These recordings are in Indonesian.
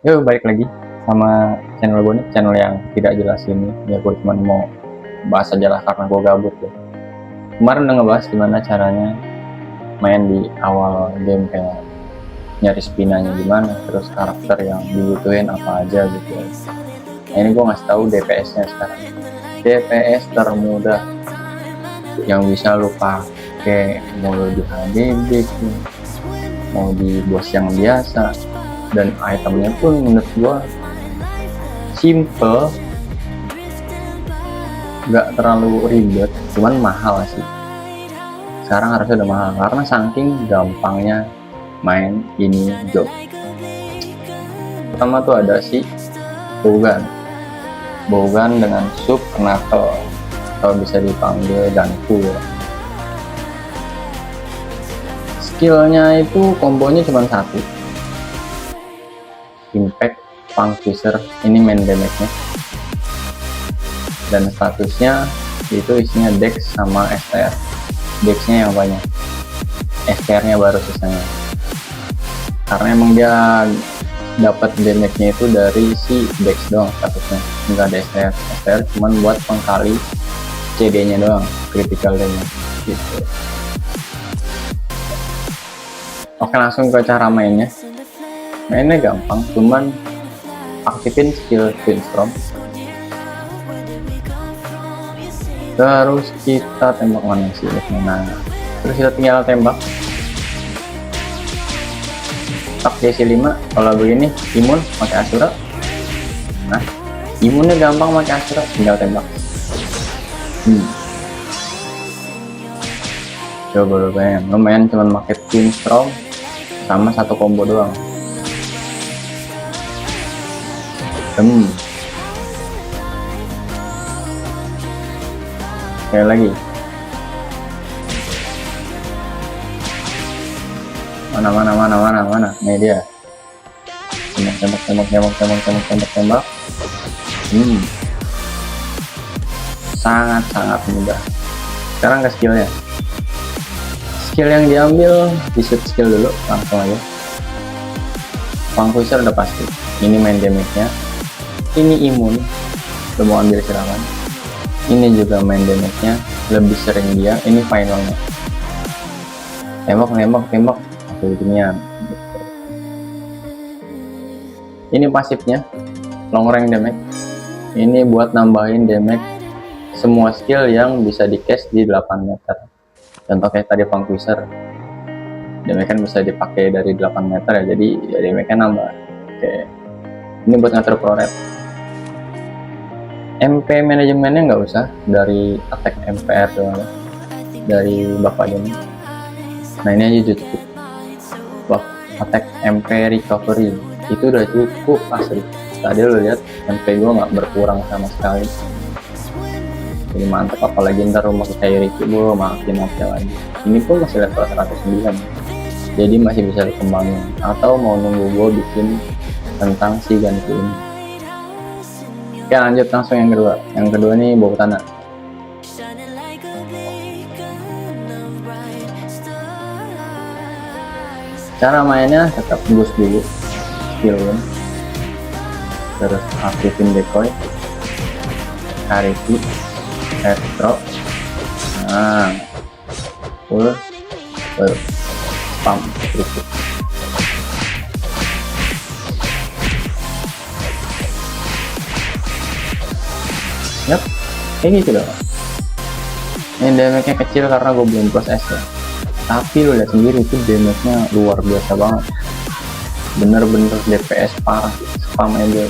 Yuk balik lagi sama channel gue nih, channel yang tidak jelas ini. Ya gue cuma mau bahas aja lah karena gue gabut ya. Kemarin udah ngebahas gimana caranya main di awal game, kayak nyari spinanya gimana, terus karakter yang dibutuhin apa aja gitu ya. Nah, ini gue ngasih tahu DPS-nya sekarang. DPS termudah yang bisa lu pakai, mau di HDB, mau di bos yang biasa, dan itemnya pun menurut gua simple, nggak terlalu ribet, cuman mahal sih. Sekarang harusnya udah mahal karena saking gampangnya main ini job. Pertama tuh ada si Bowgun dengan sub knuckle atau bisa dipanggil Danku ya. Skillnya itu kombonya cuma satu, impact Vanquisher, ini main damage-nya, dan statusnya itu isinya Dex sama STR. Dex-nya yang banyak, STR-nya baru sisanya, karena emang dia dapat damage-nya itu dari si Dex doang, statusnya nggak ada STR. STR cuman buat pengkali CD-nya doang, critical damage gitu. Oke, langsung ke cara mainnya. Mainnya gampang, cuman aktifin skill Twinstrom, terus kita tembak mana sih, terus kita tinggal tembak tak DC 5. Kalau begini imun pakai Asura, nah imunnya gampang pakai Asura, tinggal tembak. Coba lu bayangin, lumayan cuman pakai Twinstrom sama satu combo doang. Sekali lagi, mana, nih dia, tembak. Sangat mudah. Sekarang ke skillnya. Skill yang diambil di shoot skill dulu, langsung aja. Vanquisher udah pasti, ini main damage-nya, ini imun, udah mau ambil serangan, ini juga main damage-nya, lebih sering dia, ini finalnya, tembak atau ginian. Ini pasifnya, long range damage, ini buat nambahin damage semua skill yang bisa di cast di 8 meter. Contoh kayak tadi Vanquisher, damage kan bisa dipakai dari 8 meter ya, jadi ya damage kan nambah. Oke, ini buat ngatur pro rate. MP manajemennya nggak usah, dari attack MPR doang, dari bapaknya. Nah ini aja cukup. Attack MP recovery itu udah cukup asli. Tadi lo lihat MP gue nggak berkurang sama sekali, jadi mantap. Apalagi ntar rumah kayak Ricky, gue makin oke lagi. Ini pun masih level 109, jadi masih bisa dikembangin, atau mau nunggu gue bikin tentang si ganti ini. Oke, lanjut langsung yang kedua. Yang kedua nih bau tanah. Cara mainnya tetap boost dulu skill, terus aktifin decoy, kariki, retro, nah full, spam terus. Yap, kayak gitu loh. Ini damage-nya kecil karena gue belum plus S ya, tapi lo lihat sendiri itu damage-nya luar biasa banget, bener-bener DPS parah, spam aja.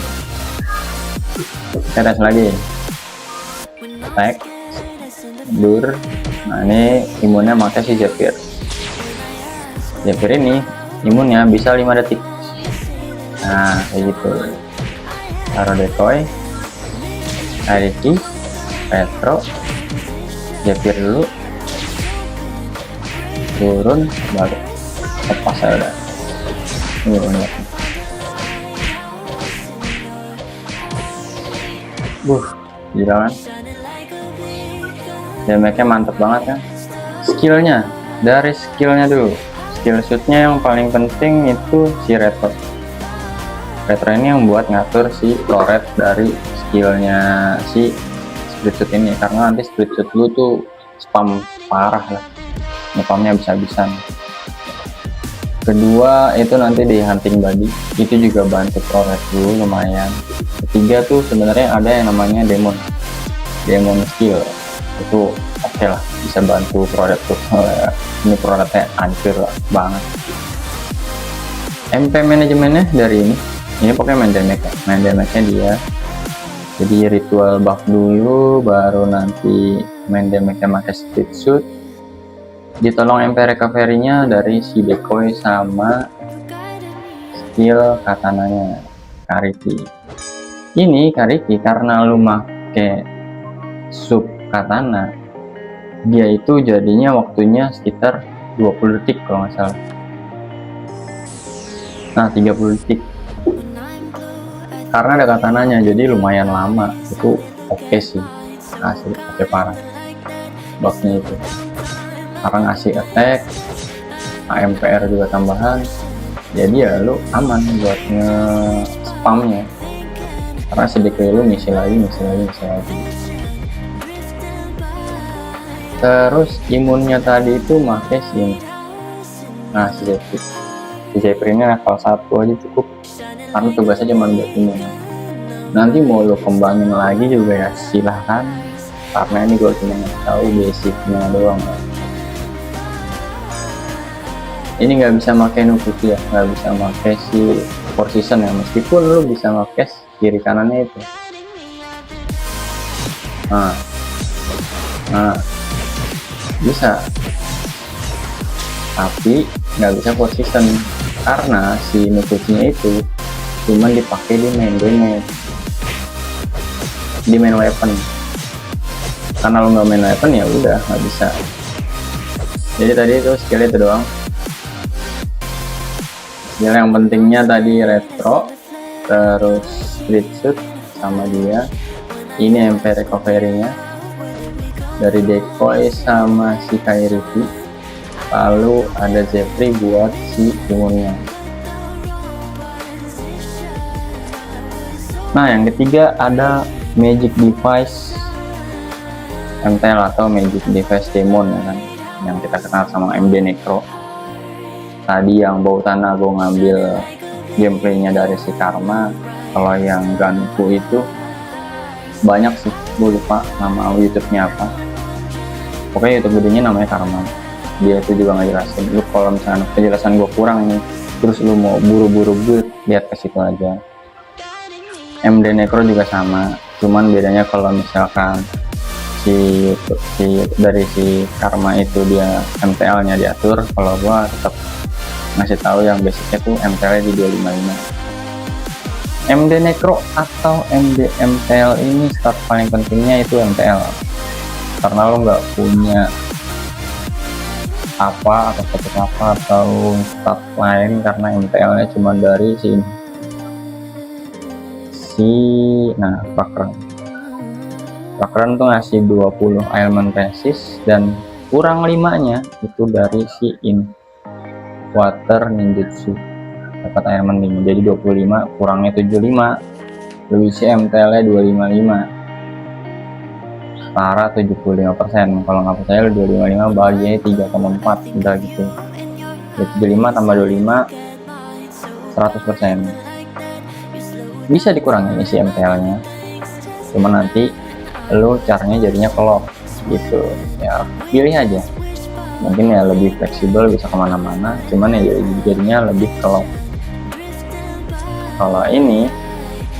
Kita tes lagi, attack, dur. Nah ini imunnya pakai si Zephyr ini imunnya bisa 5 detik. Nah kayak gitu. Taruh decoy, Ariki, retro, Zephyr dulu, turun, baru lepas ya udah. Ini unik. Gila kan? Damage-nya mantep banget kan? Skillnya, dari skillnya dulu. Skill shootnya yang paling penting itu si retro. Retro ini yang buat ngatur si flow rate dari skillnya si spreadsheet ini, karena nanti spreadsheet lu tuh spam parah lah, ngepamnya bisa-bisan. Kedua itu nanti di hunting body, itu juga bantu flow rate dulu lumayan. Ketiga tuh sebenarnya ada yang namanya demon skill, itu oke lah, bisa bantu flow rate tuh. Ini flow rate hancur banget. MP manajemennya dari ini pokoknya main damage-nya dia. Jadi ritual buff dulu, baru nanti main damage-nya pakai speed shoot. Ditolong MP recovery-nya dari si decoy sama skill katananya Kariki. Ini Kariki karena lu make sub katana, dia itu jadinya waktunya sekitar 20 detik kalau nggak salah. Nah 30 detik karena ada katananya, jadi lumayan lama. Itu oke sih, asli oke parah buffnya itu, karena ngasih attack, AMPR juga tambahan, jadi ya lu aman buat nge-spamnya, karena sedikit lu ngisi lagi. Terus imunnya tadi itu make si nah si Zephyr-nya level 1 aja cukup, karena tugasnya cuma buat imun. Nanti mau lo kembangin lagi juga ya silahkan, karena ini gue cuma tahu basicnya doang. Ini nggak bisa pakai nukuti ya, nggak bisa pakai si four season ya, meskipun lo bisa pakai kiri kanannya itu. Nah bisa, tapi nggak bisa four season karena si nukutinya itu cuman dipakai di main damage, di main weapon. Karena lo nggak main weapon ya udah nggak bisa. Jadi tadi itu skill itu doang. Skill yang pentingnya tadi retro, terus split shoot sama dia. Ini MP recovery-nya dari decoy sama si Kairiki. Lalu ada Zephyr buat si imunnya. Nah yang ketiga ada magic device MTL atau magic device demon ya kan, yang kita kenal sama MD Necro. Tadi yang bau tanah gue ngambil gameplaynya dari si Karma. Kalau yang Ganku itu banyak sih, gue lupa nama YouTube-nya apa, pokoknya YouTube videonya namanya Karma. Dia itu juga ngejelasin. Lu kalau misalnya penjelasan gue kurang nih, terus lu mau buru-buru build, lihat ke situ aja. MD Necro juga sama, cuman bedanya kalau misalkan si dari si Karma itu dia MTL-nya diatur, kalau gua tetap ngasih tahu yang basicnya tuh MTL di 255. MD Necro atau MD MTL ini start paling pentingnya itu MTL, karena lo nggak punya apa atau status apa atau stat lain, karena MTL-nya cuma dari nah Pakran tuh ngasih 20 element resist dan kurang 5-nya itu dari si water ninjutsu, dapat element 5, jadi 25 kurangnya 75, lebih si MTL-nya 255, setara 75%. Kalau nggak percaya 255 bagiannya 3,4 udah gitu. 75 tambah 25 100%. Bisa dikurangi isi MTL-nya, cuma nanti lo caranya jadinya kelop gitu ya, pilih aja. Mungkin ya lebih fleksibel, bisa kemana-mana, cuman ya jadinya lebih kelop. Kalau ini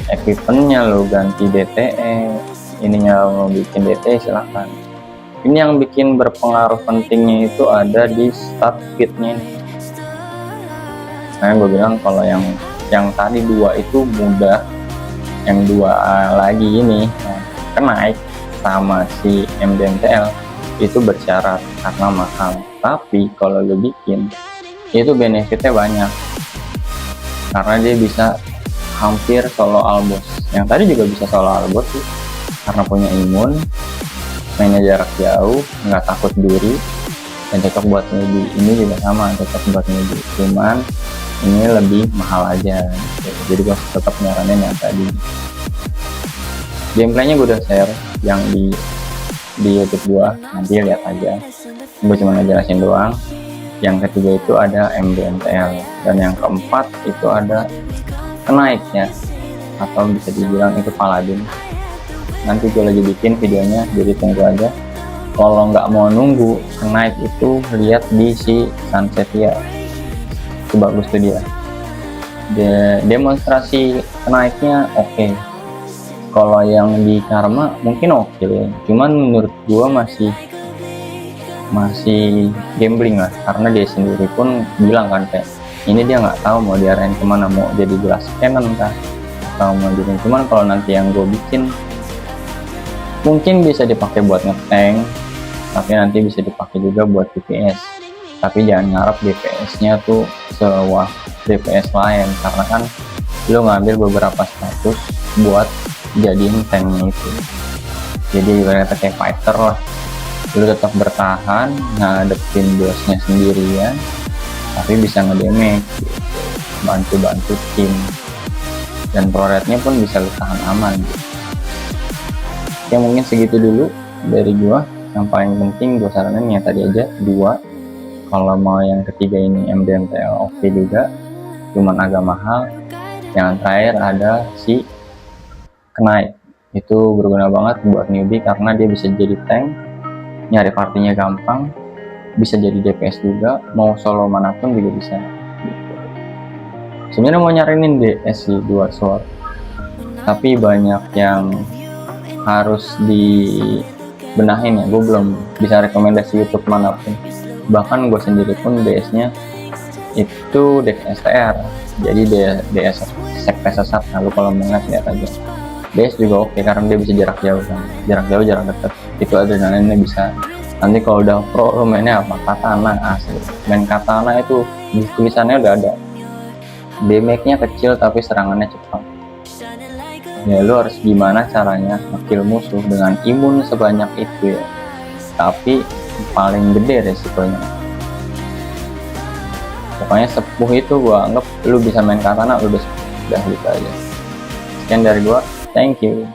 equipmentnya lo ganti DTE, ininya mau bikin DTE silahkan. Ini yang bikin berpengaruh pentingnya itu ada di start fitnya. Nah gue bilang kalau yang tadi 2 itu mudah, yang 2 lagi ini kenaik sama si MDMTL itu bersyarat karena mahal. Tapi kalau lo bikin itu benefitnya banyak, karena dia bisa hampir solo albos. Yang tadi juga bisa solo albos sih, karena punya imun, mainnya jarak jauh, nggak takut duri, dan cocok buat newbie. Ini juga sama, cocok buat newbie, cuman ini lebih mahal aja gitu. Jadi gue tetap nyaranin yang tadi. Gameplaynya gue udah share yang di YouTube gue, nanti lihat aja. Gue cuma ngejelasin doang. Yang ketiga itu ada MDMTL, dan yang keempat itu ada kenaiknya, atau bisa dibilang itu Paladin. Nanti gue lagi bikin videonya, jadi tunggu aja. Kalau nggak mau nunggu kenaik itu, lihat di si Sunsetia, itu bagus tuh dia. Demonstrasi kenaiknya oke. Kalau yang di Karma mungkin oke, cuman menurut gue masih gambling lah, karena dia sendiri pun bilang kan kayak ini dia nggak tahu mau diarahin kemana, mau jadi glass cannon kah atau mau jadi, cuman kalau nanti yang gue bikin mungkin bisa dipakai buat ngetank, tapi nanti bisa dipakai juga buat DPS. Tapi jangan ngarep DPS-nya tuh sewah DPS lain, karena kan lo ngambil beberapa status buat jadiin tanknya itu. Jadi ibaratnya kayak fighter lah, lu tetap bertahan ngadepin bosnya sendirian, tapi bisa ngedamage gitu, bantu tim, dan pro rate-nya pun bisa lu tahan aman gitu. Ya mungkin segitu dulu dari gua. Yang paling penting gua saranin yang tadi aja 2. Kalau mau yang ketiga ini MDMTL oke juga, cuman agak mahal. Yang terakhir ada si kenaik, itu berguna banget buat newbie karena dia bisa jadi tank, nyari partinya gampang, bisa jadi DPS juga, mau solo manapun juga bisa gitu. Sebenarnya mau nyarinin DS sih 2 sword, tapi banyak yang harus dibenahin ya. Gue belum bisa rekomendasi YouTube manapun, bahkan gue sendiri pun DS nya itu deck STR, jadi DS sekte sesat. Lalu kalau mau lihat aja, DS juga oke karena dia bisa jarak jauh kan, jarak jauh jarak dekat itu adrenalinnya bisa. Nanti kalau udah pro lo mainnya apa, katana. Asli main katana itu di tulisannya udah ada, damage-nya kecil tapi serangannya cepat. Ya lo harus gimana caranya ngekill musuh dengan imun sebanyak itu ya, tapi paling gede resikonya. Pokoknya sepuh itu gua anggap lu bisa main katana, lu udah gitu aja. Sekian dari gua, thank you.